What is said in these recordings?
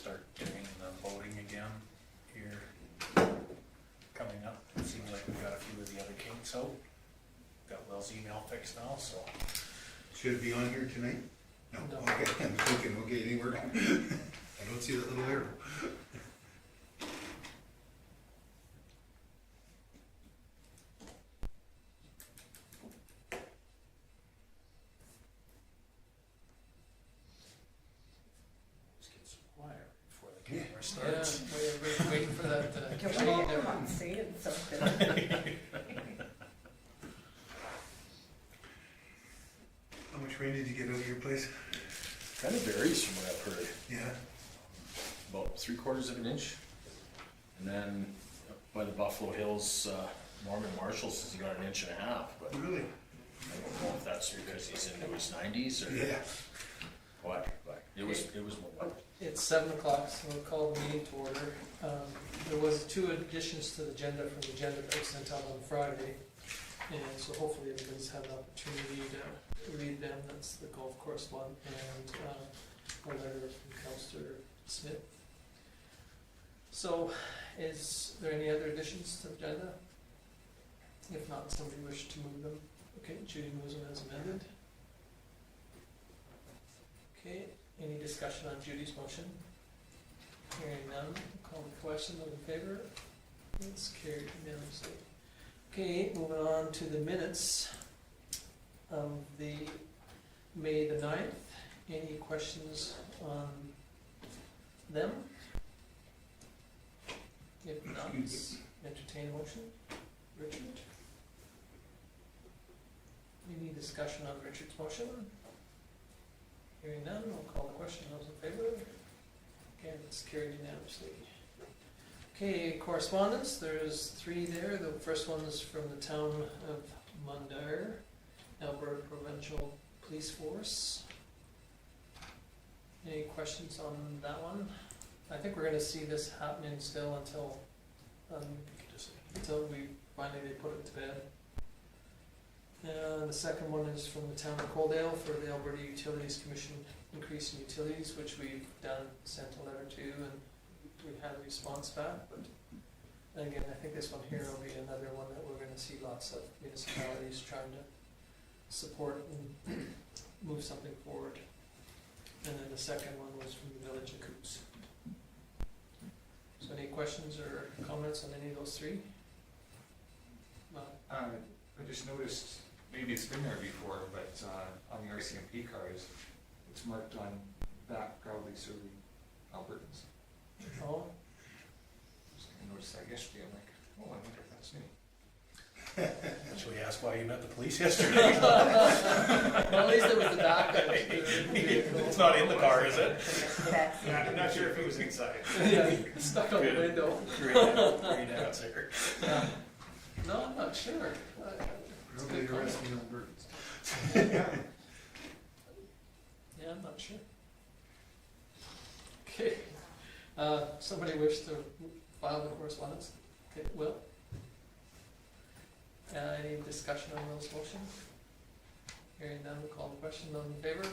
start doing the voting again here coming up. It seems like we've got a few of the other kinks out. Got Will's email fixed now, so. Should it be on here tonight? No, No. okay, I'm thinking, okay, anywhere. I don't see that little arrow. Let's get some wire before the camera starts. Yeah, we're waiting for that. Can tree we all to- come on saying something? How much rain did you get out of your place? Kind of varies from what I've heard. Yeah. About 3/4 of an inch. And then up by the Buffalo Hills, Norman Marshall says he got 1.5 inches, but Really? I don't know if that's because he's into his 90s or Yeah. what, but it was what? It's 7 o'clock, so we'll call the meeting to order. There was 2 additions to the agenda from the agenda that was sent out on Friday. And so hopefully everybody's had an opportunity to read them. That's the golf course one and a letter from Councillor Smith. So is there any other additions to the agenda? If not, somebody wish to move them. Okay, Judy moves them as amended. Okay, any discussion on Judy's motion? Hearing none, call the question, those in favor? It's carried unanimously. Okay, moving on to the minutes of the May the 9th. Any questions on them? If not, entertain a motion. Richard? Any discussion on Richard's motion? Hearing none, we'll call the question. Those in favor? Again, it's carried unanimously. Okay, correspondence. There's 3 there. The first one is from the town of Mundare, Alberta Provincial Police Force. Any questions on that one? I think we're going to see this happening still until we finally put it to bed. The second one is from the town of Coaldale for the Alberta Utilities Commission increase in utilities, which we've done, sent a letter to, and we had a response back. But again, I think this one here will be another one that we're going to see lots of municipalities trying to support and move something forward. And then the second one was from the village of Coutts. So any questions or comments on any of those 3? I just noticed, maybe it's been there before, but on the RCMP cars, it's marked on back proudly serving Albertans. Oh, So I noticed that yesterday, I'm like, oh, I wonder if that's new. Should we ask why you met the police yesterday? well, at least it was the back of it. It's not in the car, is it? That's Yeah, I'm not sure if it was inside. Yeah, stuck on the window. Great answer. No, I'm not sure. Probably arresting Albertans. Yeah, I'm not sure. Okay. Somebody wish to file the correspondence? Okay, Will? Any discussion on those motions? Hearing none, we'll call the question. Those in favor?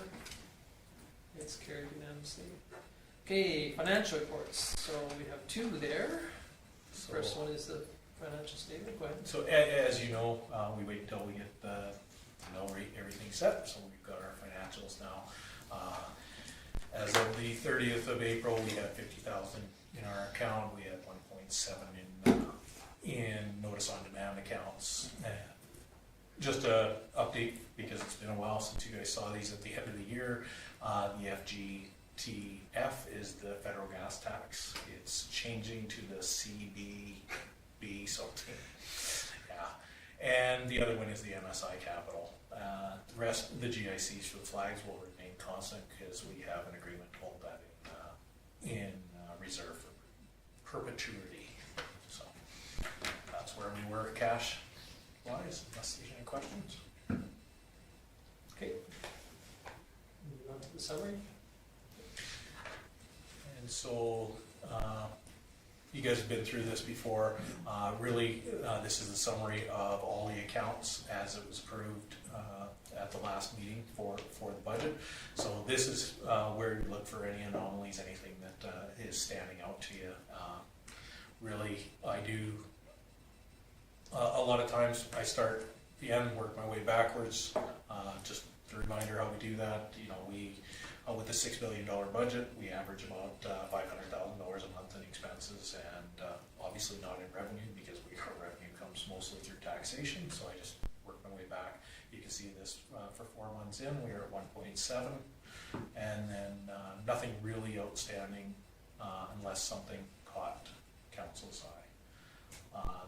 It's carried unanimously. Okay, financial reports. So we have 2 there. First one is the financial statement. Go ahead. So as you know, we wait until we get the mill rate, everything set, so we've got our financials now. As of the 30th of April, we had 50,000 in our account. We had 1.7 in notice on demand accounts. Just a update, because it's been a while since you guys saw these at the end of the year. The FGTF is the federal gas tax. It's changing to the CBB, so yeah. And the other one is the MSI capital. The rest, the GICs for the flags will remain constant because we have an agreement to hold that in reserve for perpetuity. So that's where we were cash wise, unless there's any questions. Okay. Moving on to the summary. And so you guys have been through this before. Really, this is a summary of all the accounts as it was approved at the last meeting for the budget. So this is where you look for any anomalies, anything that is standing out to you. Really, I do, a lot of times I start at the end, work my way backwards. Just a reminder how we do that. You know, we, with a $6 billion budget, we average about $500,000 a month in expenses, and obviously not in revenue, because our revenue comes mostly through taxation. So I just work my way back. You can see this for 4 months in, we are at 1.7, and then nothing really outstanding unless something caught council's eye.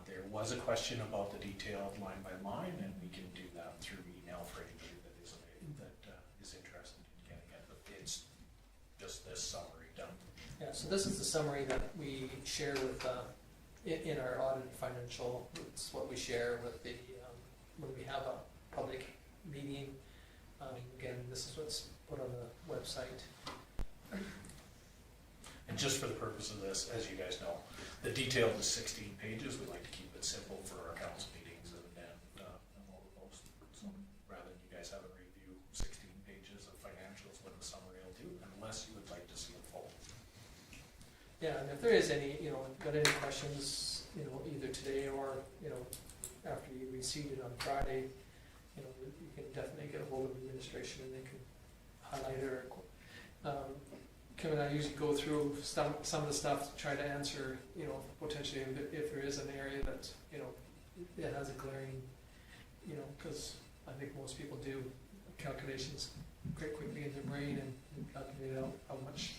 There was a question about the detailed line by line, and we can do that through email for anybody that is interested in getting it. But it's just this summary done. Yeah, so this is the summary that we share with, in our audited financial. It's what we share with the, when we have a public meeting. Again, this is what's put on the website. And just for the purpose of this, as you guys know, the detailed is 16 pages. We like to keep it simple for our council meetings and what we post. So rather than you guys have a review 16 pages of financials, what the summary will do, unless you would like to see it full. Yeah, and if there is any, got any questions, either today or, after you receive it on Friday, you can definitely get a hold of administration and they can highlight it or, Kim and I usually go through some of the stuff to try to answer, potentially if there is an area that, it has a glaring, because I think most people do calculations quite quickly in their brain and calculate out how much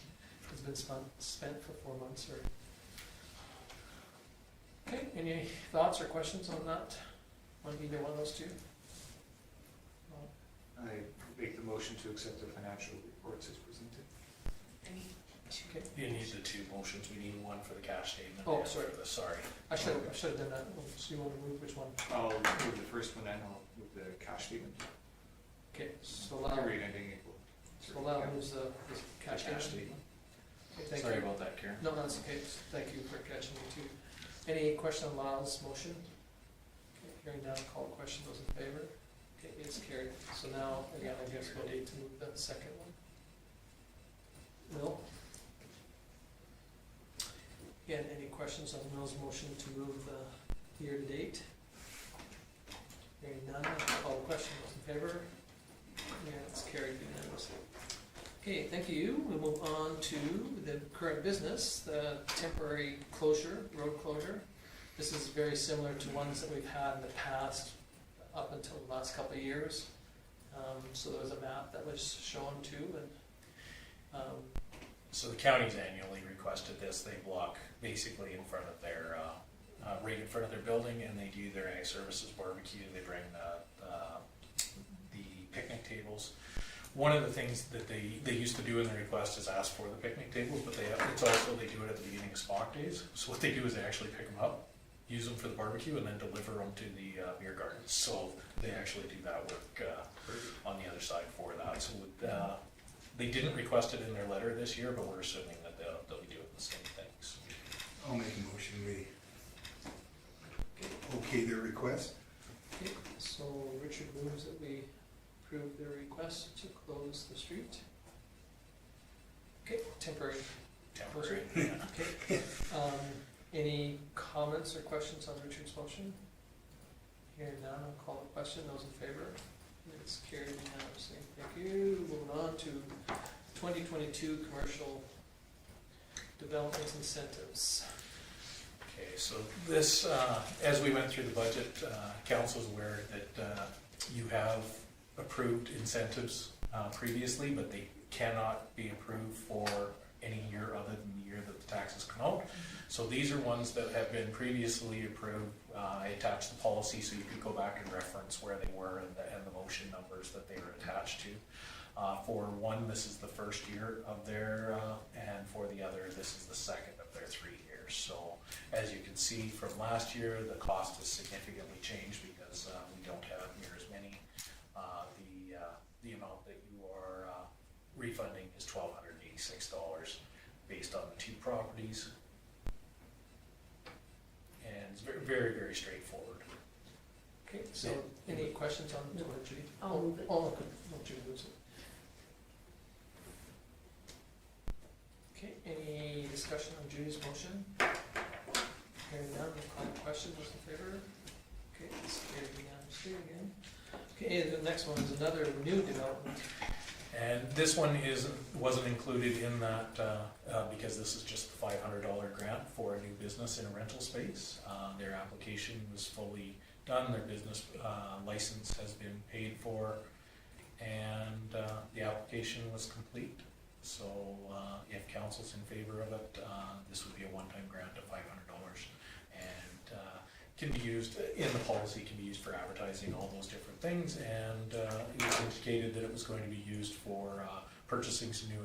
has been spent for 4 months or. Okay, any thoughts or questions on that? On either one of those two? No? I make the motion to accept the financial reports as presented. Okay. You need the 2 motions. We need one for the cash statement. Oh, and sorry. for the, sorry. I should have done that. So you want to move which one? I'll move the first one, and I'll move the cash statement. Okay, so Lyle, Period ending equal. moves the cash Cash statement. statement. Okay, thank Sorry you. about that, Karen. No, that's okay. Thank you for catching me too. Any question on Lyle's motion? Okay, hearing none, call the question. Those in favor? Okay, it's carried. So now, again, I guess we'll need to move the second one. Will? Again, any questions on Will's motion to move the year-to-date? Hearing none, I'll call the question. Those in favor? Yeah, it's carried unanimously. Okay, thank you. We'll move on to the current business, the temporary closure, road closure. This is very similar to ones that we've had in the past up until the last couple of years. So there was a map that was shown too, and So the county's annually requested this. They block basically in front of their, right in front of their building, and they do their ag services barbecue. They bring the picnic tables. One of the things that they used to do in the request is ask for the picnic tables, but it's also they do it at the beginning of Spock Days. So what they do is they actually pick them up, use them for the barbecue, and then deliver them to the beer gardens. So they actually do that work on the other side for that. So they didn't request it in their letter this year, but we're assuming that they'll be doing the same things. I'll make a motion, we okay their request. okay, so Richard moves that we approve their request to close the street. Okay, temporary. Temporary. Okay. Any comments or questions on Richard's motion? Hearing none, I'll call the question. Those in favor? It's carried unanimously. Thank you. Moving on to 2022 commercial development incentives. Okay, so this, as we went through the budget, council's aware that you have approved incentives previously, but they cannot be approved for any year other than the year that the taxes come out. So these are ones that have been previously approved. I attached the policy so you could go back and reference where they were and the motion numbers that they were attached to. For one, this is the first year of their, and for the other, this is the second of their 3 years. So as you can see from last year, the cost has significantly changed because we don't have near as many. The amount that you are refunding is $1,286 based on the 2 properties. it's very, very, very straightforward. Okay, so any questions on, No. Judy? I'll move it. Oh, good, no, Judy moves it. Okay, any discussion on Judy's motion? Hearing none, we'll call the question, those in favor? Okay, it's carried unanimously again. Okay, the next one is another new development. And this one wasn't included in that, because this is just a $500 grant for a new business in a rental space. Their application was fully done, their business license has been paid for, and the application was complete. So if council's in favor of it, this would be a one-time grant of $500, and can be used, in the policy, can be used for advertising, all those different things, and it was indicated that it was going to be used for purchasing some new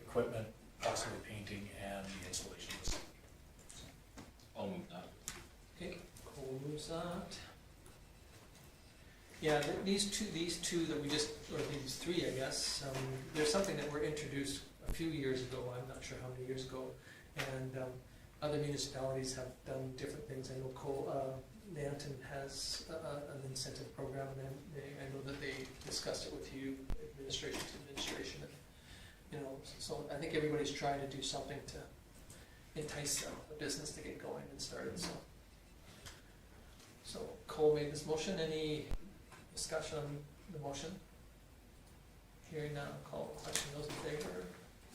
equipment, possibly painting, and the installation of the site. I'll move that. Okay, Cole moves that. Yeah, these two that we just, or these three, I guess, there's something that were introduced a few years ago, I'm not sure how many years ago, and other municipalities have done different things. I know Nanton has an incentive program, and I know that they discussed it with you, administration to administration, and, you know, so I think everybody's trying to do something to entice the business to get going and started, so Cole made this motion. Any discussion on the motion? Hearing none, I'll call the question. Those in favor?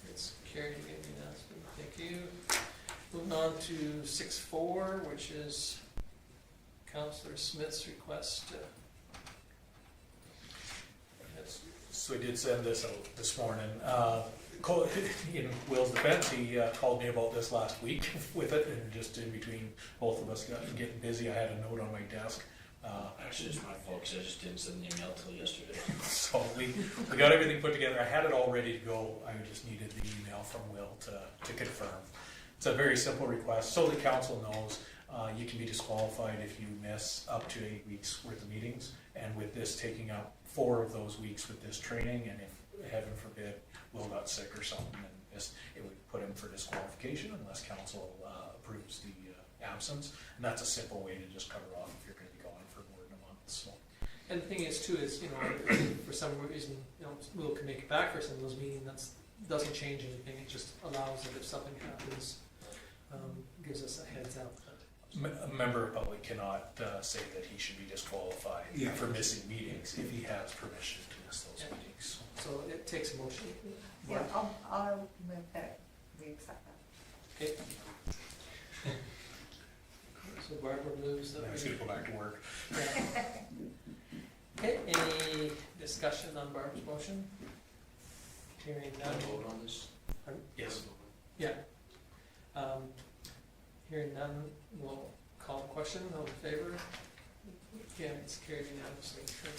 It's carried again unanimously. Thank you. Moving on to 6.4, which is Councillor Smith's request. So I did send this out this morning. In Will's defense, he called me about this last week with it, and just in between both of us getting busy, I had a note on my desk. Actually, it's my fault, 'cause I just didn't send the email till yesterday. So we got everything put together. I had it all ready to go. I just needed the email from Will to confirm. It's a very simple request, so the council knows you can be disqualified if you miss up to 8 weeks worth of meetings, and with this taking up 4 of those weeks with this training, and if, heaven forbid, Will got sick or something, and it would put him for disqualification unless council approves the absence, and that's a simple way to just cover off if you're going to be gone for more than a month. So. And the thing is too is, you know, for some reason, you know, Will can make it back for some of those meetings. That doesn't change anything. It just allows that if something happens, gives us a heads up. A member of public cannot say that he should be disqualified for missing meetings if he has permission to miss those meetings. So it takes a motion. Yeah, I'll move that, we accept that. Okay. So Barbara moves that. I was going to go back to work. Yeah. Okay, any discussion on Barbara's motion? Hearing Can I none. vote on this? Yes. Yeah. Hearing none, we'll call the question. All in favor? Again, it's carried unanimously. Thank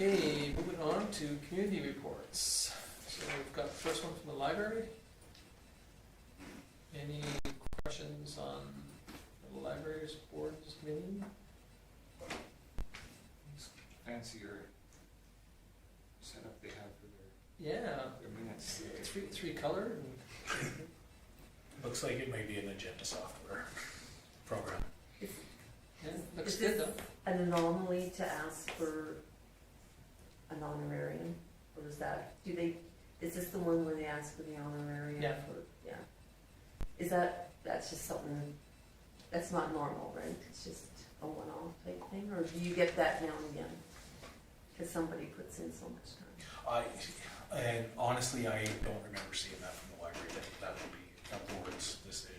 you. Okay, moving on to community reports. So we've got the first one from the library. Any questions on the library's board's meeting? Fancier setup they have for Yeah, their minutes. three color and Looks like it may be an agenda software program. yeah, looks Is good this though. an anomaly to ask for an honorarium? Or is that, is this the one where they ask for the honorarium? Yeah. Yeah. Is that's just something, that's not normal, right? It's just a one-off type thing, or do you get that now and again? Because somebody puts in so much time. And honestly, I don't remember seeing that from the library. That would be a board's decision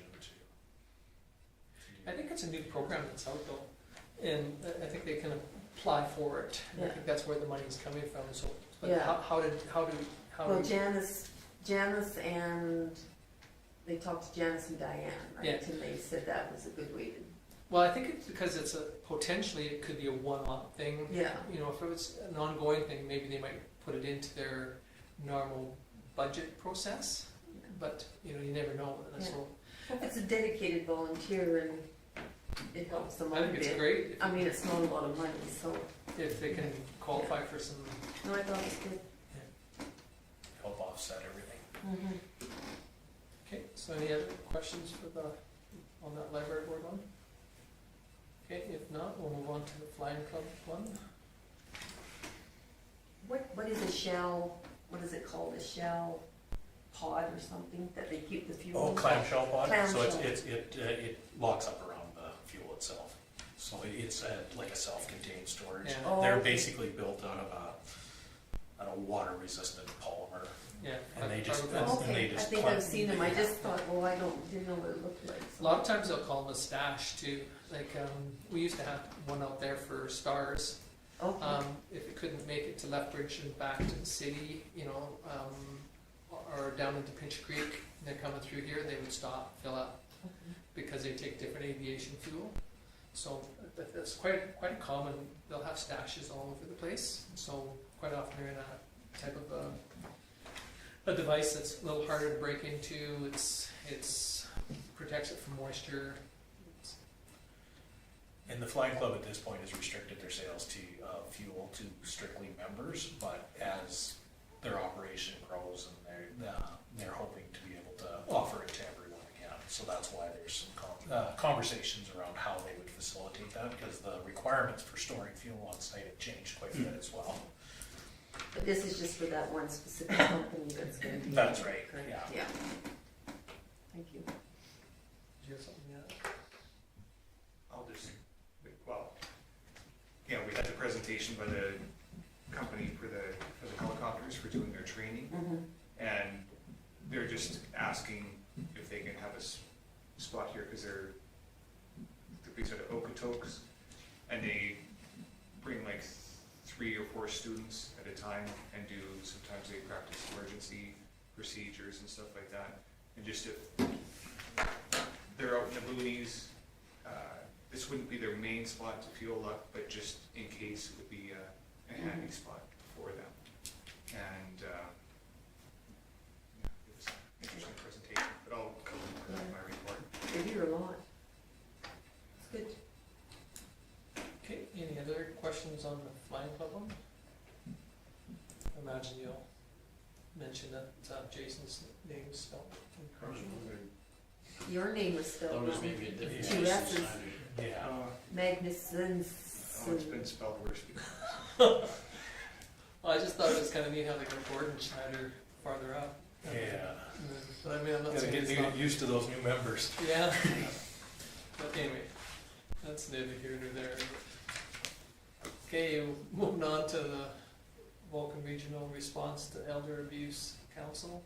I think it's a new program that's out though, and I think they can apply for it. And I Yeah. think that's where the money's coming from. So, but Yeah. how do Well, Janice and, they talked to Janice and Diane, right? Yeah. And they said that was a good way to, Well, I think it's because it's potentially it could be a one-off thing. yeah. You know, if it was an ongoing thing, maybe they might put it into their normal budget process. But you know, you never know. And so If it's a dedicated volunteer and it helps them I out a think it's bit. great I mean, it's not a lot of money, so, if they can qualify for some. no, I thought it was good. help offset everything. Okay, so any other questions for the on that library board one? Okay, if not, we'll move on to the flying club one. What is a shell, what is it called, a shell pod or something that they keep the fuel Oh, in? clamshell pod, so Clamshell. it locks up around the fuel itself. So it's like a self-contained storage. Yeah. Oh, They're okay. basically built out of a water-resistant polymer, Yeah. and they just, I- I- and they Okay, I just think clamp- I've seen them, I just thought, well, didn't know what it looked like. A lot of times they'll call them a stash too. Like, we used to have one out there for stars. Okay, If it couldn't make it to Lethbridge and back to the city, you know, or down into Pinch Creek, they're coming through here, they would stop, fill up, because they take different aviation fuel. So that's quite common. They'll have stashes all over the place. So quite often they're in a type of a device that's a little harder to break into. It's protects it from moisture. And the Flying Club at this point has restricted their sales to fuel to strictly members, but as their operation grows and they're hoping to be able to offer it to everyone again. So that's why there's some conversations around how they would facilitate that, because the requirements for storing fuel on site have changed quite a bit as well. but this is just for that one specific company that's gonna be. That's right, correct? yeah. Yeah. Thank you. Do you have something yet? I'll just, well, yeah, we had the presentation by the company for the helicopters for doing their training, Mhm. and they're just asking if they can have a spot here, because they're based out of Okotoks, and they bring like 3 or 4 students at a time and do, sometimes they practice emergency procedures and stuff like that. And just if they're out in the boonies, this wouldn't be their main spot to fuel up, but just in case it would be a handy spot for them. And yeah, it was an interesting presentation, but I'll cover more in my report. They hear a lot. It's good. Okay, any other questions on the flying club one? I imagine you'll mention that Jason's name is spelled incorrectly. Your name was spelled That was wrong. maybe a different. Two S's. Yeah. Magnuson. Oh, it's been spelled worse before. Well, I just thought it was kind of neat how they got Gordon Schneider farther up. Yeah. But I mean, I'm not Gotta saying get it's not. used to those new members. Yeah. But anyway, that's neither here nor there. Okay, moving on to the Vulcan Regional Response to Elder Abuse Council.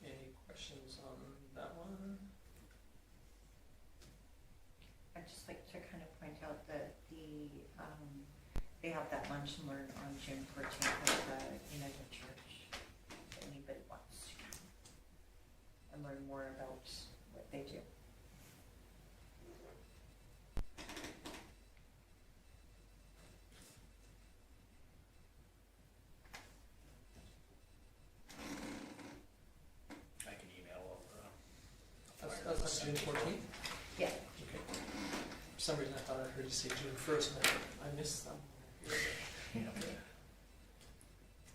Any questions on that one? I'd just like to kind of point out that they have that lunch and learn on June 14th at the United Church. If anybody wants to come and learn more about what they do. I can email over. That's June 14th? Yeah. Okay. For some reason I thought I heard you say June 1st, and I missed some.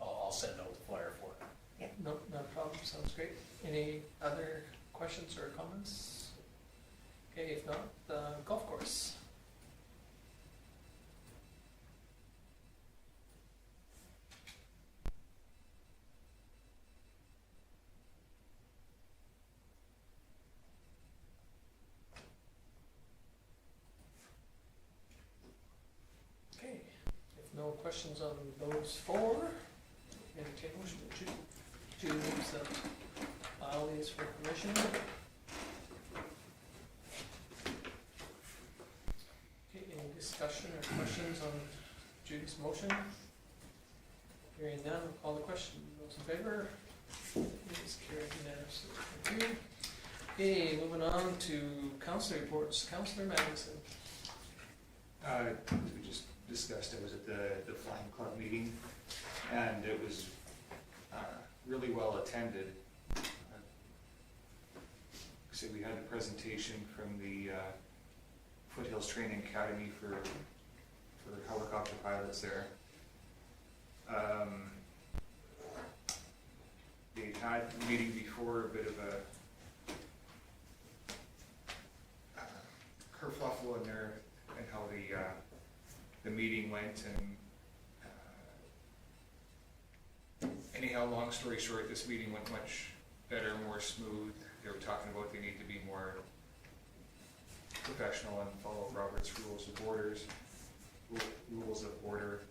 I'll send out the flyer for it. No, not a problem, sounds great. Any other questions or comments? Okay, if not, the golf course. Okay, if no questions on those four, entertain motion to accept file these for permission. Okay, any discussion or questions on Judy's motion? Hearing none, we'll call the question. Those in favor? It is carried unanimously. Thank you. Okay, moving on to Councillor Reports. Councillor Magnuson. As we just discussed, I was at the Flying Club meeting, and it was really well attended. So we had a presentation from the Foothills Training Academy for helicopter pilots there. they'd had the meeting before, a bit of a kerfuffle in there, and how the meeting went, and anyhow, long story short, this meeting went much better, more smooth. They were talking about they need to be more professional and follow Robert's rules of order,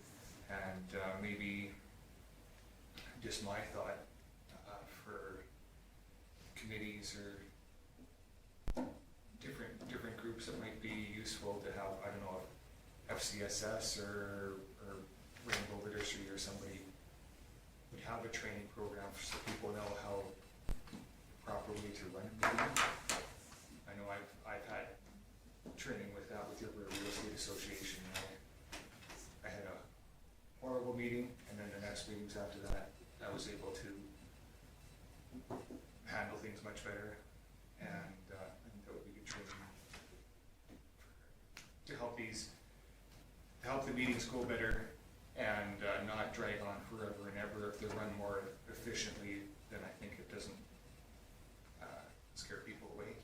and maybe just my thought for committees or different groups, it might be useful to have, I don't know, FCSS or Rainbow Literacy or somebody would have a training program so people know how properly to run a meeting. I know I've had training with that with your Real Estate Association. I had a horrible meeting, and then the next meetings after that, I was able to handle things much better, and I think that would be good training to help the meetings go better and not drag on forever and ever. If they run more efficiently, then I think it doesn't scare people away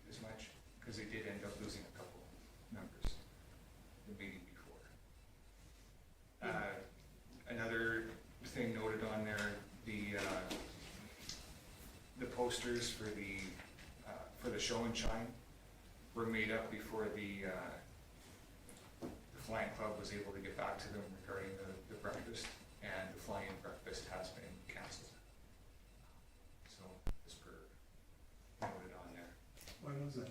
as much, because they did end up losing a couple members the meeting before. Another thing noted on there, the posters for the show and shine were made up before the Flying Club was able to get back to them regarding the breakfast, and the flying breakfast has been cancelled. So, as per noted on there. Why was that?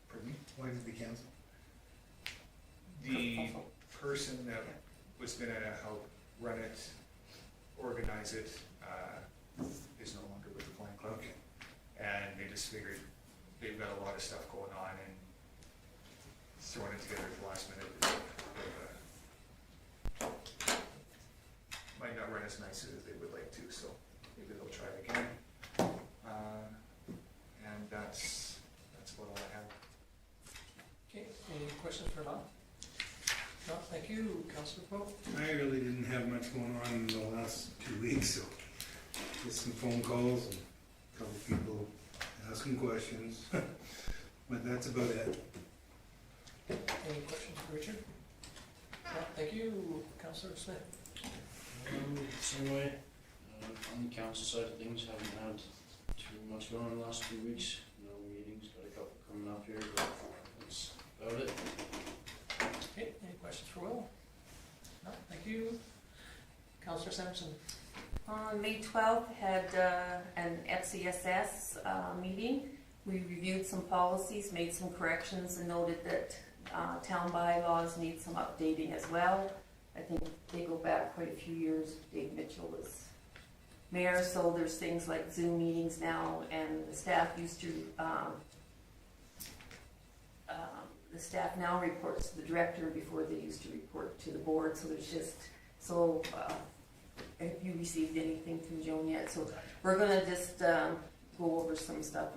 Pardon me? Why did they cancel? The person that was gonna help run it, organize it, is no longer with the Flying Club. Okay. And they just figured they've got a lot of stuff going on, and throwing it together at the last minute might not run as nice as they would like to, so maybe they'll try it again. And that's about all I have. Okay, any questions for Bob? No, thank you, Councillor DeBolt. I really didn't have much going on in the last 2 weeks, so just some phone calls and a couple people asking questions, but that's about it. Any questions for Richard? No, thank you, Councillor Smith. Same way, on the council side of things, haven't had too much going on in the last 2 weeks. No meetings, got a couple coming up here, but that's about it. Okay, any questions for Will? No, thank you. Councillor Sanderson. On May 12th, had an FCSS meeting. We reviewed some policies, made some corrections, and noted that town bylaws need some updating as well. I think they go back quite a few years. Dave Mitchell was mayor, so there's things like Zoom meetings now, and the staff used to, the staff now reports to the director before they used to report to the board, so there's just, so have you received anything from Joan yet? So we're gonna just go over some stuff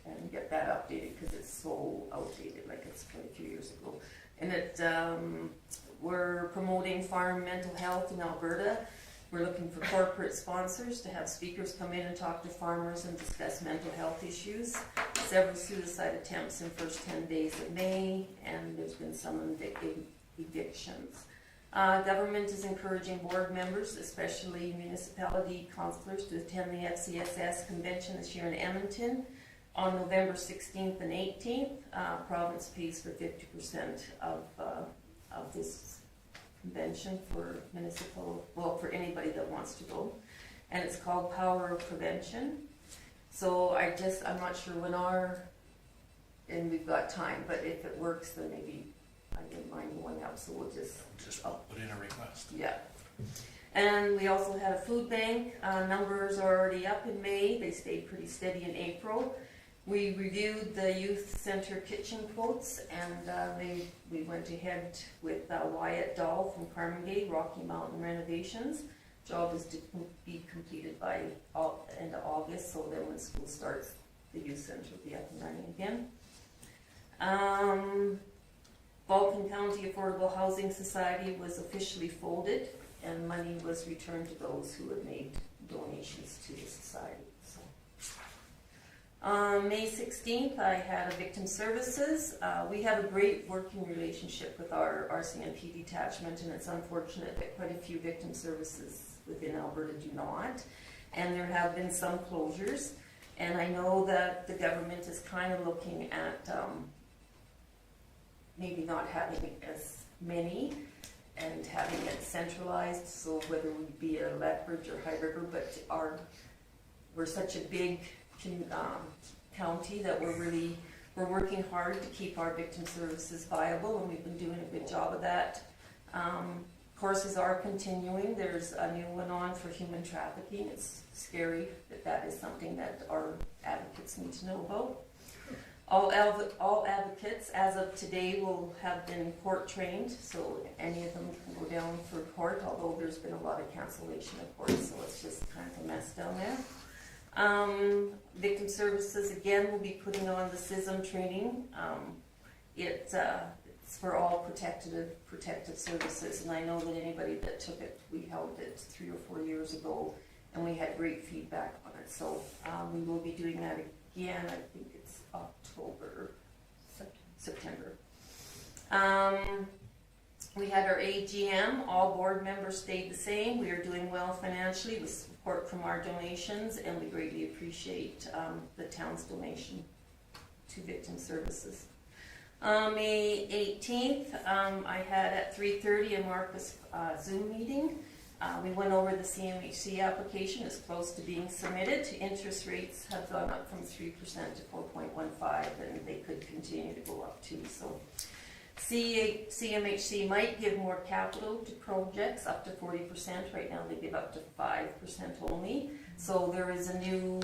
and get that updated, because it's so outdated, like it's quite a few years ago. And we're promoting farm mental health in Alberta. We're looking for corporate sponsors to have speakers come in and talk to farmers and discuss mental health issues. Several suicide attempts in first 10 days of May, and there's been some evictions. Government is encouraging board members, especially municipality councillors, to attend the FCSS convention this year in Edmonton on November 16th and 18th. Province pays for 50% of this convention for municipal, well, for anybody that wants to go. And it's called Power of Prevention. So I'm not sure when and we've got time, but if it works, then maybe I don't mind going out, so we'll just put in a request. yeah. And we also had a food bank. Numbers are already up in May. They stayed pretty steady in April. We reviewed the youth center kitchen quotes, and we went ahead with Wyatt Dahl from Carmangate, Rocky Mountain Renovations. Job is to be completed by end of August, so then when school starts, the youth center will be up and running again. Vulcan County Affordable Housing Society was officially folded, and money was returned to those who had made donations to the society, so. May 16th, I had a victim services. We have a great working relationship with our RCMP detachment, and it's unfortunate that quite a few victim services within Alberta do not. And there have been some closures, and I know that the government is kind of looking at maybe not having as many and having it centralized, so whether we be a Lethbridge or High River, but we're such a big county that we're working hard to keep our victim services viable, and we've been doing a good job of that. Courses are continuing. There's a new one on for human trafficking. It's scary that is something that our advocates need to know about. All advocates, as of today, will have been court trained, so any of them can go down for court, although there's been a lot of cancellation of courts, so it's just kind of a mess down there. Victim services, again, will be putting on the CISM training. It's for all protective services, and I know that anybody that took it, we held it 3 or 4 years ago, and we had great feedback on it, so we will be doing that again. I think it's September. We had our AGM. All board members stayed the same. We are doing well financially with support from our donations, and we greatly appreciate the town's donation to victim services. May 18th, I had at 3:30 a Marcus Zoom meeting. We went over the CMHC application. It's close to being submitted. Interest rates have gone up from 3% to 4.15, and they could continue to go up too. So CMHC might give more capital to projects, up to 40%. Right now they give up to 5% only. So there is a new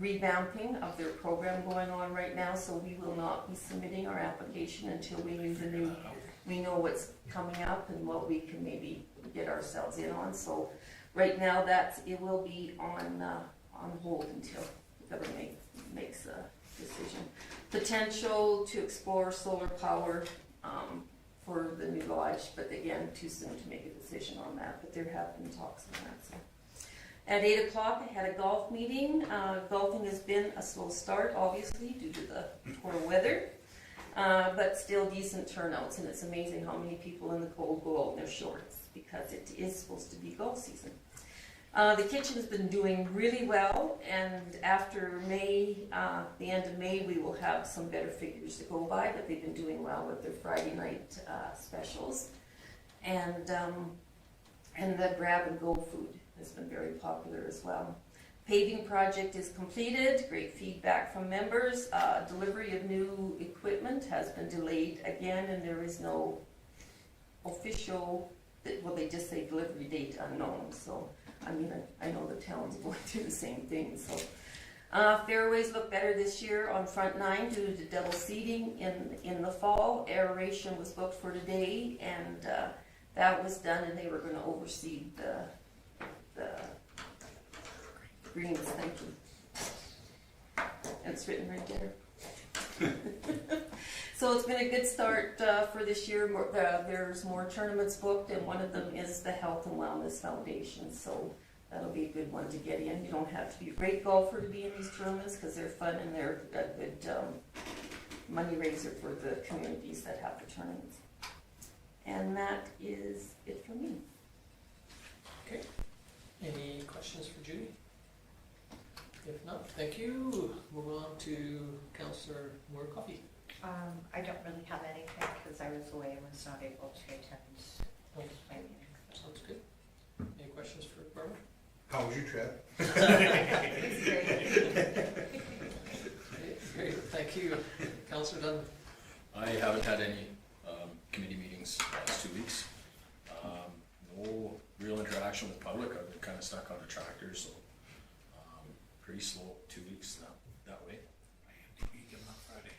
revamping of their program going on right now, so we will not be submitting our application until we know what's coming up and what we can maybe get ourselves in on. So right now it will be on hold until the government makes a decision. Potential to explore solar power for the new lodge, but again, too soon to make a decision on that, but there have been talks on that. So. At 8 o'clock, I had a golf meeting. Golfing has been a slow start, obviously, due to the poor weather, but still decent turnouts, and it's amazing how many people in the cold go out in their shorts, because it is supposed to be golf season. The kitchen has been doing really well, and after May, the end of May, we will have some better figures to go by, but they've been doing well with their Friday night specials. And the grab and go food has been very popular as well. Paving project is completed, great feedback from members. Delivery of new equipment has been delayed again, and there is no official, well, they just say delivery date unknown. So, I mean, I know the town's going through the same thing. So, fairways look better this year on front 9 due to double seating in the fall. Aeration was booked for today, and that was done, and they were going to overseed the greens. Thank you. And it's written right there. So it's been a good start for this year. There's more tournaments booked, and one of them is the Health and Wellness Foundation. So that'll be a good one to get in. You don't have to be a great golfer to be in these tournaments, because they're fun and they're a good money raiser for the communities that have the tournaments. And that is it for me. Okay. Any questions for Judy? If not, thank you. Move on to Councillor Coffey. I don't really have anything because I was away and was not able to attend my meeting. Sounds good. Any questions for Barbara? How was your trip? It's great. Great, thank you. Councillor Dunham. I haven't had any committee meetings the last 2 weeks. No real interaction with the public. I've been kind of stuck on a tractor, so pretty slow 2 weeks that way. I had to be given on Friday.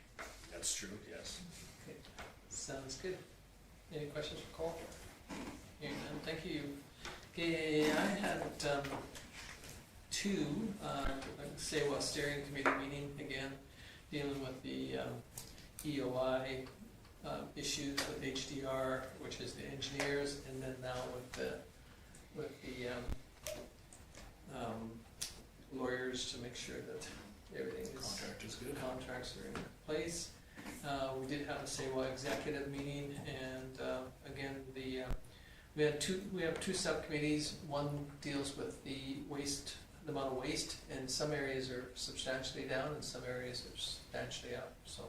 That's true, yes. Okay. Sounds good. Any questions for Cole? Hearing none, thank you. Okay, I had two, steering committee meeting again, dealing with the EOI issues with HDR, which is the engineers, and then now with the with the lawyers to make sure that everything is. Contract is good. Contracts are in place. We did have a SAWA executive meeting, and again, we have two subcommittees. One deals with the waste, the amount of waste, and some areas are substantially down and some areas are substantially up. So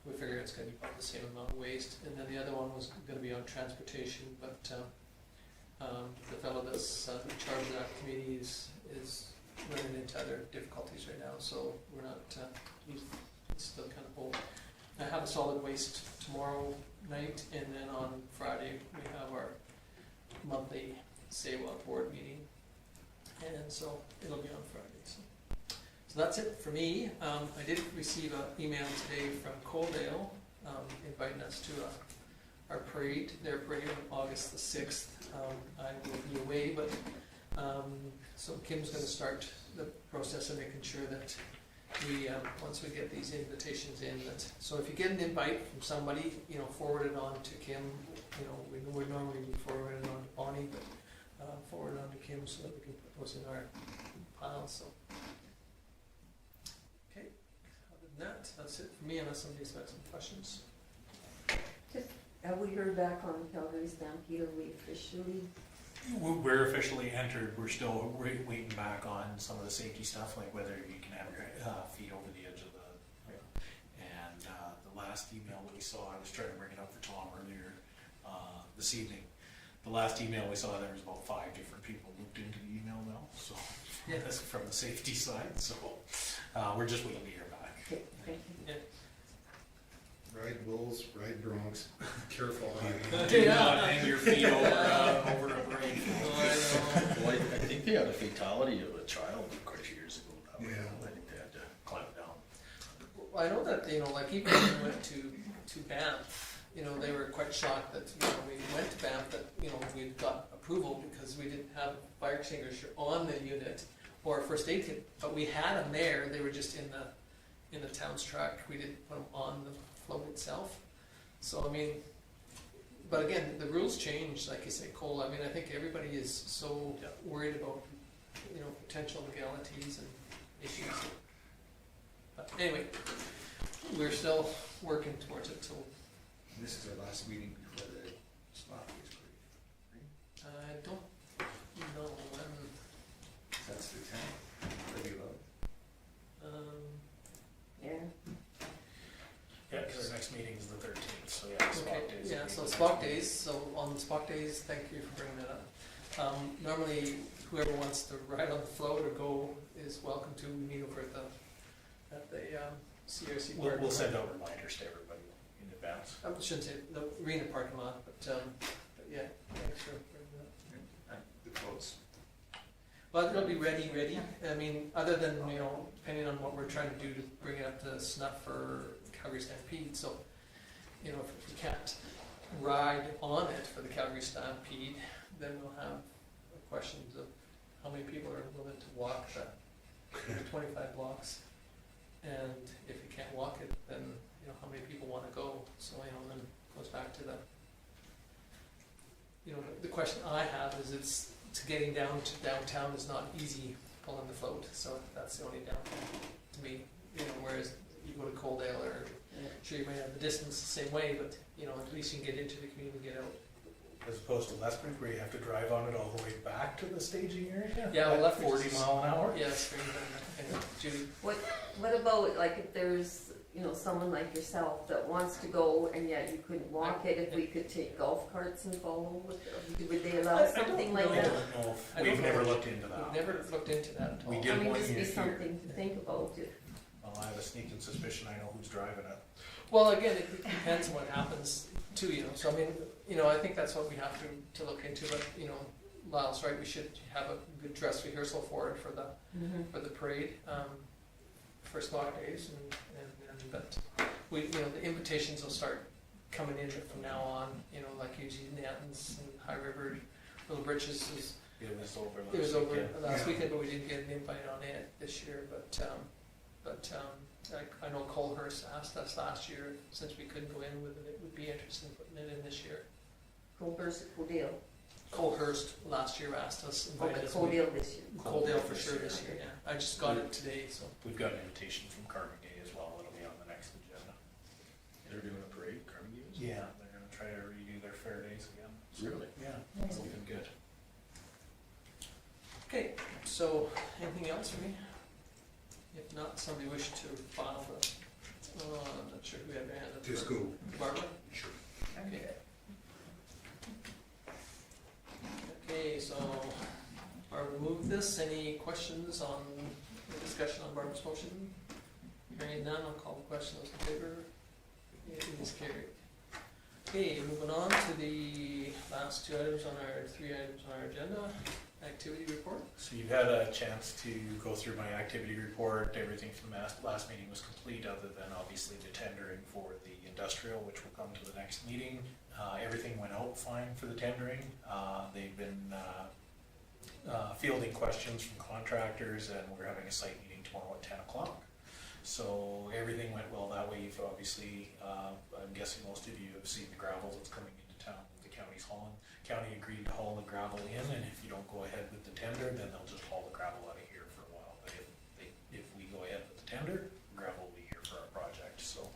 we figure it's going to be about the same amount of waste. And then the other one was going to be on transportation, but the fellow that's in charge of that committee is running into other difficulties right now. So we're not. He's still kind of hold. I have a solid waste tomorrow night, and then on Friday we have our monthly SAWA board meeting, and so it'll be on Friday. So that's it for me. I did receive an email today from Coaldale inviting us to our parade, their parade on August the 6th. I will be away, but so Kim's going to start the process of making sure that we, once we get these invitations in, so if you get an invite from somebody, forward it on to Kim. We would normally be forwarded on to Bonnie, but forward it on to Kim so that we can put those in our pile. So, okay. Other than that, that's it for me. Unless somebody's got some questions. Have we heard back on Calgary Stampede? Are we officially? We're officially entered. We're still waiting back on some of the safety stuff, like whether you can have your feet over the edge of the. And the last email that we saw, I was trying to bring it up for Tom earlier this evening. The last email we saw, there was about 5 different people looped into the email now. So Yeah. that's from the safety side. So we're just waiting to hear back. Okay, thank you. Ride bulls, ride broncs, careful. Do not hang your feet over a break. Well, I think they had a fatality of a child quite a few years ago. That way. Yeah. I think they had to climb down. Well, I know that, like even when we went to Banff, they were quite shocked that, we went to Banff, that, we got approval because we didn't have a fire extinguisher on the unit or a first aid kit, but we had them there. They were just in the town's truck. We didn't put them on the float itself. So, but again, the rules change, like you say, Cole. I think everybody is so worried about, potential legalities and issues. But anyway, we're still working towards it. So This is our last meeting before the spot is great. I don't know when. That's the 10th, maybe 11th. Yeah. Yeah, because our next meeting is the 13th. So yeah, Spock Okay, days. yeah, so Spock days, so on Spock days, thank you for bringing that up. Normally, whoever wants to ride on the float or go is welcome to. We meet over at the CRC park. We'll send out reminders to everybody in advance. I shouldn't say the arena parking lot, but yeah, thanks for bringing that up. The floats. Well, it'll be ready. Other than, depending on what we're trying to do to bring it up to snuff for Calgary Stampede. So, if we can't ride on it for the Calgary Stampede, then we'll have questions of how many people are willing to walk the 25 blocks. And if you can't walk it, then, how many people want to go? So, then it goes back to the question I have is getting down to downtown is not easy pulling the float. So that's the only downside to me. Whereas you go to Coaldale or sure you might have the distance the same way, but at least you can get into the community and get out. As opposed to Lethbridge, where you have to drive on it all the way back to the staging area. Yeah, well, at Lethbridge 40 is- mile an hour. Yeah, it's great. And Judy, What about like if there's someone like yourself that wants to go and yet you couldn't walk it? If we could take golf carts and follow, would they allow I don't something like I know. that? don't know. I We've don't never know. looked into that. we've never looked into that at all. We did one Just be year here. something to think about. Well, I have a sneaking suspicion I know who's driving it. Well, again, it depends on what happens to you. So I think that's what we have to look into. But Lyle's right. We should have a good dress rehearsal for it for the parade, for Spock days, but we the invitations will start coming in from now on. Like usually Nantons and High River, Little Britches is. It was over last It was over weekend. last weekend, but we didn't get an invite on it this year. But I know Colehurst asked us last year, since we couldn't go in with it, it would be interested in putting it in this year. Go versus Coaldale. Colhurst last year asked us, Oh, invited but us. Coaldale this year. Coaldale for sure this year, yeah. I just got it today, so. We've got an invitation from Carnegie as well, it'll be on the next agenda. They're doing a parade, Carnegie is? Yeah, they're gonna try to redo their fair days again. Really? Yeah, it's looking good. Okay, so anything else for me? If not, somebody wish to file the, I'm not sure who had their hand up. Just go. Barbara? Sure. Okay. Okay, so Barbara moved this. Any questions on the discussion on Barbara's motion? Hearing none, I'll call the question. Those in favor? It is carried. Okay, moving on to the last three items on our agenda. Activity report. So you've had a chance to go through my activity report. Everything from the last meeting was complete, other than obviously the tendering for the industrial, which will come to the next meeting. Everything went out fine for the tendering. They've been fielding questions from contractors, and we're having a site meeting tomorrow at 10 o'clock. So everything went well that way. You've obviously, I'm guessing most of you have seen the gravel that's coming into town. The county's hauling. County agreed to haul the gravel in, and if you don't go ahead with the tender, then they'll just haul the gravel out of here for a while. But if we go ahead with the tender, gravel will be here for our project. So,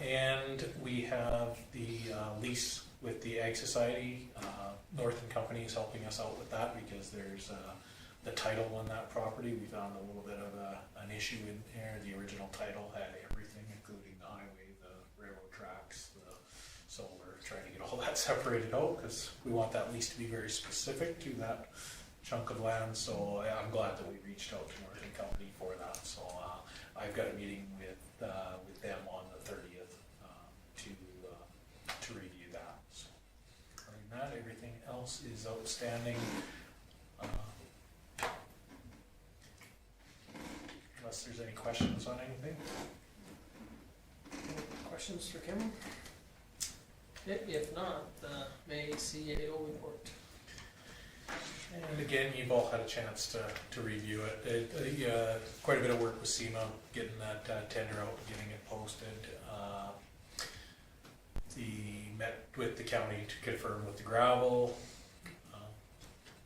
and we have the lease with the Ag Society. North and Company is helping us out with that because there's the title on that property. We found a little bit of an issue in there. The original title had everything, including the highway, the railroad tracks, so we're trying to get all that separated out because we want that lease to be very specific to that chunk of land. So I'm glad that we reached out to North and Company for that. So I've got a meeting with them on the 30th to review that. So other than that, everything else is outstanding. Unless there's any questions on anything. Questions for Kim? If not, the May CAO report. And again, you've all had a chance to review it. Quite a bit of work with SEMA, getting that tender out, getting it posted. Met with the county to confirm with the gravel.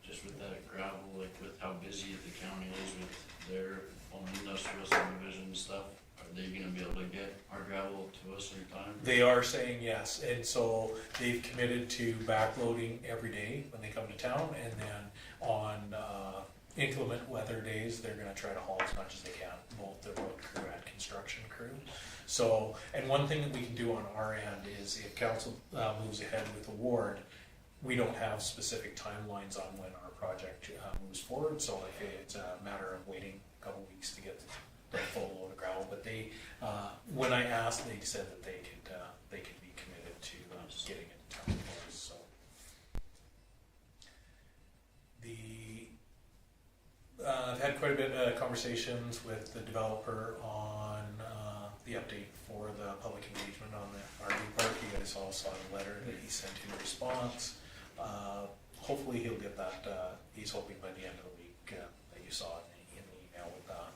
Just with that gravel, like with how busy the county is with their own industrial subdivision and stuff, are they gonna be able to get our gravel to us in time? They are saying yes, and so they've committed to backloading every day when they come to town, and then on inclement weather days, they're gonna try to haul as much as they can, both the road crew and construction crew. So, and one thing that we can do on our end is if council moves ahead with award, we don't have specific timelines on when our project moves forward, so if it's a matter of waiting a couple weeks to get the full load of gravel. But they, when I asked, they said that they could be committed to getting it to town for us. So I've had quite a bit of conversations with the developer on the update for the public engagement on the RV park. You guys all saw the letter that he sent in response. Hopefully he'll get that. He's hoping by the end of the week that you saw in the email with that.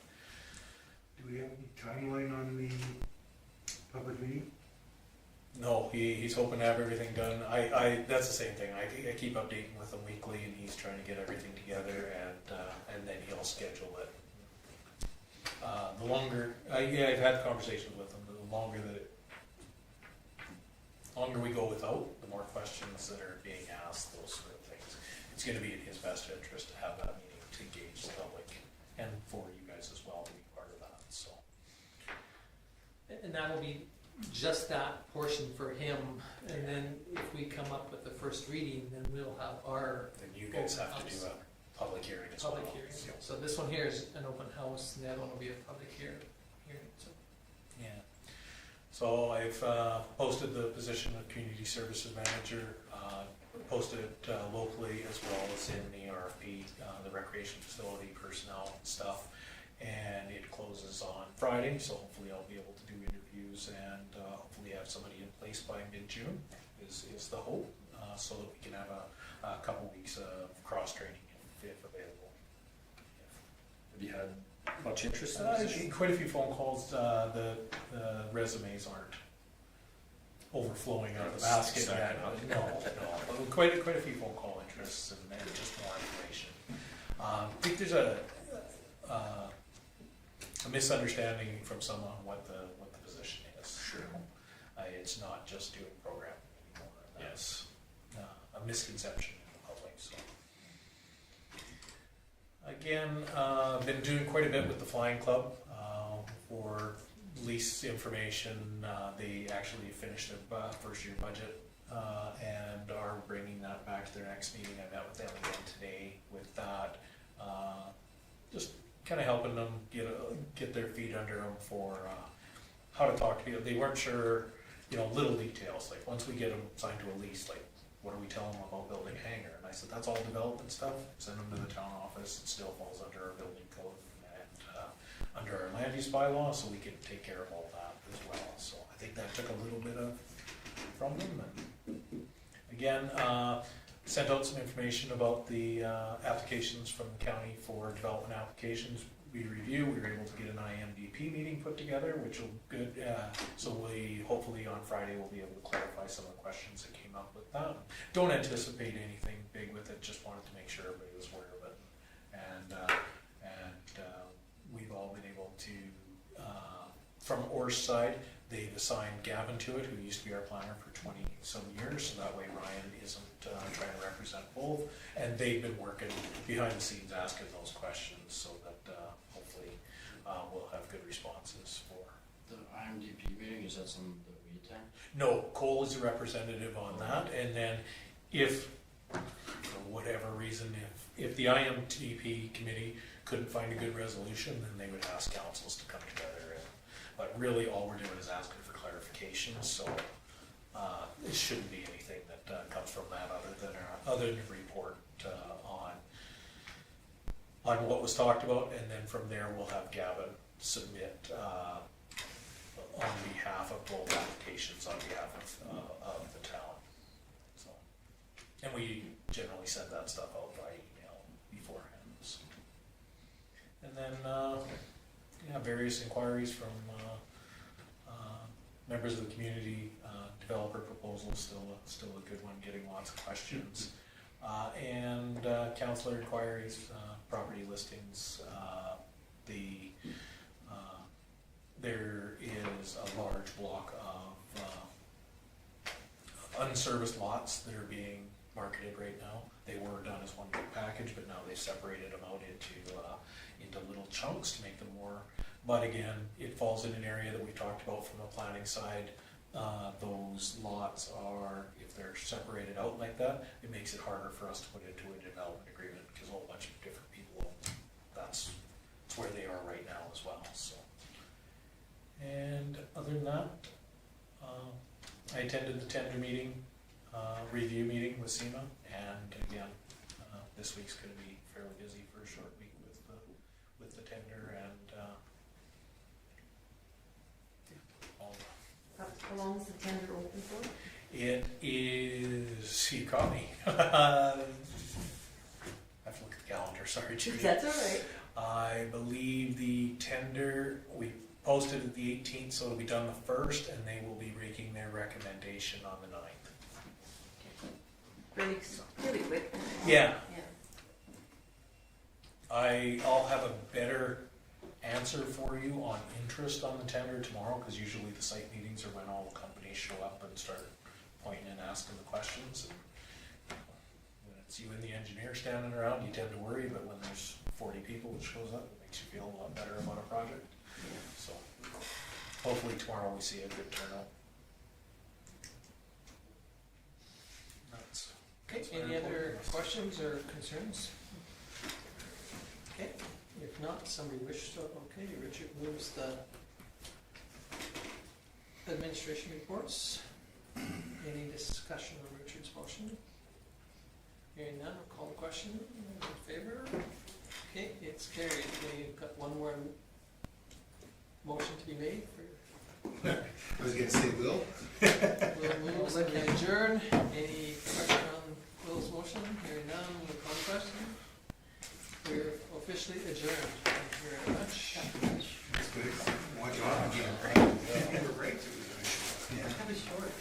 Do we have any timeline on the public meeting? No, he's hoping to have everything done. That's the same thing. I keep updating with him weekly, and he's trying to get everything together, and then he'll schedule it. The longer, I've had conversations with him. The longer we go without, the more questions that are being asked, those sort of things. It's going to be in his best interest to have that meeting to engage the public, and for you guys as well to be part of that. So, And that'll be just that portion for him, and then if we come up with the first reading, then we'll have our then you guys have to do a public hearing as well. public hearing. So this one here is an open house, and the other one will be a public hearing. So Yeah. So I've posted the position of community services manager, posted it locally as well as in the RFP, the recreation facility personnel stuff, and it closes on Friday. So hopefully I'll be able to do interviews and hopefully have somebody in place by mid-June is the hope, so that we can have a couple weeks of cross training if available. Have you had much interest in this? Quite a few phone calls. The resumes aren't overflowing out of the basket yet. No, quite a few phone call interests and just more information. I think there's a misunderstanding from some on what the position is. Sure. It's not just doing programming anymore. Yes. A misconception in the public. So again, been doing quite a bit with the Flying Club for lease information. They actually finished their first year budget and are bringing that back to their next meeting. I met with them again today with that. Just kind of helping them get their feet under them for how to talk to people. They weren't sure, little details, like once we get them signed to a lease, like what are we telling them about building a hangar? And I said, that's all development stuff. Send them to the town office. It still falls under our building code and under our land use bylaw, so we can take care of all that as well. So I think that took a little bit from them. And again, sent out some information about the applications from the county for development applications. We were able to get an IMDP meeting put together, which will good. So we hopefully on Friday we'll be able to clarify some of the questions that came up with that. Don't anticipate anything big with it. Just wanted to make sure everybody was aware of it. And we've all been able to, from Orr's side, they've assigned Gavin to it, who used to be our planner for 20 some years, so that way Ryan isn't trying to represent both. And they've been working behind the scenes asking those questions so that hopefully we'll have good responses for. The IMDP meeting, is that something that we attend? No, Cole is a representative on that, and then if, for whatever reason, if the IMDP committee couldn't find a good resolution, then they would ask councils to come together. But really, all we're doing is asking for clarification, so it shouldn't be anything that comes from that other than a report on what was talked about, and then from there we'll have Gavin submit on behalf of both applications on behalf of the town. So, and we generally send that stuff out by email beforehand. So. And then various inquiries from members of the community. Developer proposal still a good one, getting lots of questions. And councillor inquiries, property listings. There is a large block of unserviced lots that are being marketed right now. They were done as one big package, but now they've separated them out into little chunks to make them more. But again, it falls in an area that we've talked about from the planning side. Those lots are, if they're separated out like that, it makes it harder for us to put into a development agreement because a whole bunch of different people, that's where they are right now as well. So, and other than that, I attended the tender meeting, review meeting with SEMA, and again, this week's going to be fairly busy for a short week with the tender and How long is the tender open for? it is, you caught me. I have to look at the calendar, sorry, Judy. That's all right. I believe the tender, we posted it the 18th, so it'll be done the 1st, and they will be making their recommendation on the 9th. Really quick. Yeah. Yeah. I'll have a better answer for you on interest on the tender tomorrow, because usually the site meetings are when all the companies show up and start pointing and asking the questions. And when it's you and the engineer standing around, you tend to worry, but when there's 40 people that shows up, it makes you feel a lot better about a project. So hopefully tomorrow we see a good turnout. Okay, any other questions or concerns? Okay, if not, somebody wishes to, okay, Richard moves the administration reports. Any discussion on Richard's motion? Hearing none, I'll call the question. In favor? Okay, it's carried. We've got one more motion to be made for. I was gonna say Will. Will moves and we adjourn. Any question on Will's motion? Hearing none, we'll call the question. We're officially adjourned. Thank you very much. That's good. Watch on again, right? We're right. That was short.